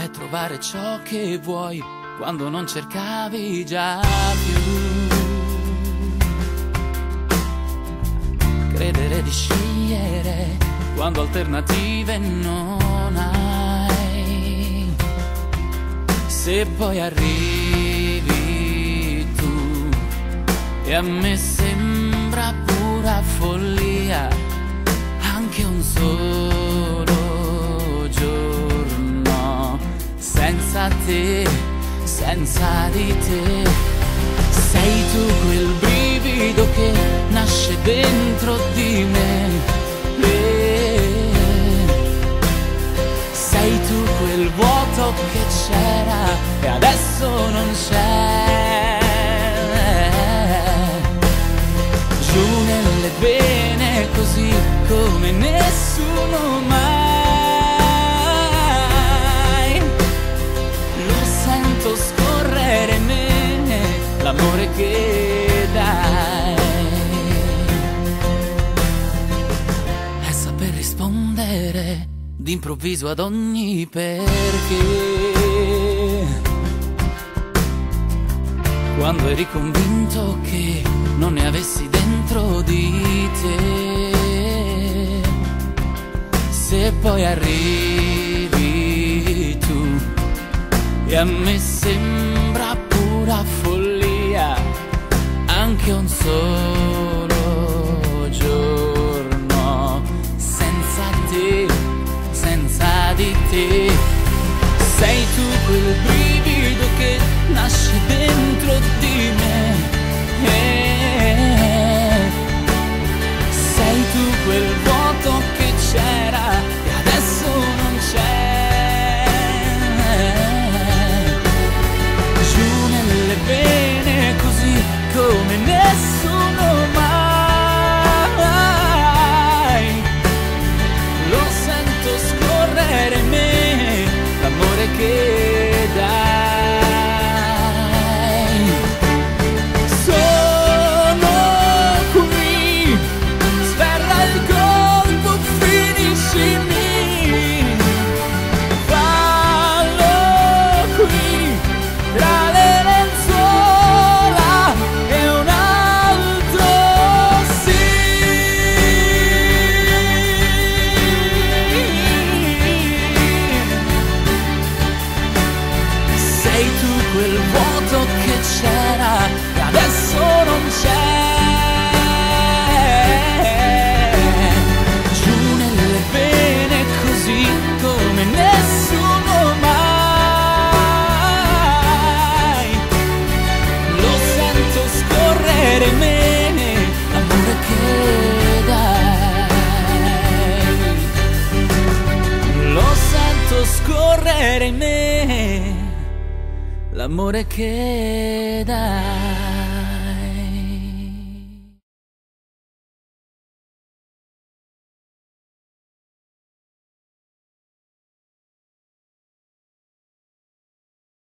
è trovare ciò che vuoi quando non cercavi già più. Credere di scegliere quando alternative non hai. Se poi arrivi tu e a me sembra pura follia anche un solo giorno senza te, senza di te. Sei tu quel brivido che nasce dentro di me. Sei tu quel vuoto che c'era e adesso non c'è. Giù nelle vene così come nessuno mai. Lo sento scorrere in me, l'amore che dai. È saper rispondere d'improvviso ad ogni perché. Quando eri convinto che non ne avessi dentro di te. Se poi arrivi tu e a me sembra pura follia anche un solo giorno senza te, senza di te. Sei tu quel brivido che nasce dentro di me. Sei tu quel vuoto che c'era e adesso non c'è. Giù nelle vene così come nessuno mai. Lo sento scorrere in me, l'amore che dai. Sono qui, sferra il colpo, finiscimi. Fallo qui, tra le lenzuola e un altro sì. Sei tu quel vuoto che c'era e adesso non c'è. Giù nelle vene così come nessuno mai. Lo sento scorrere in me, l'amore che dai. Lo sento scorrere in me, l'amore che dai.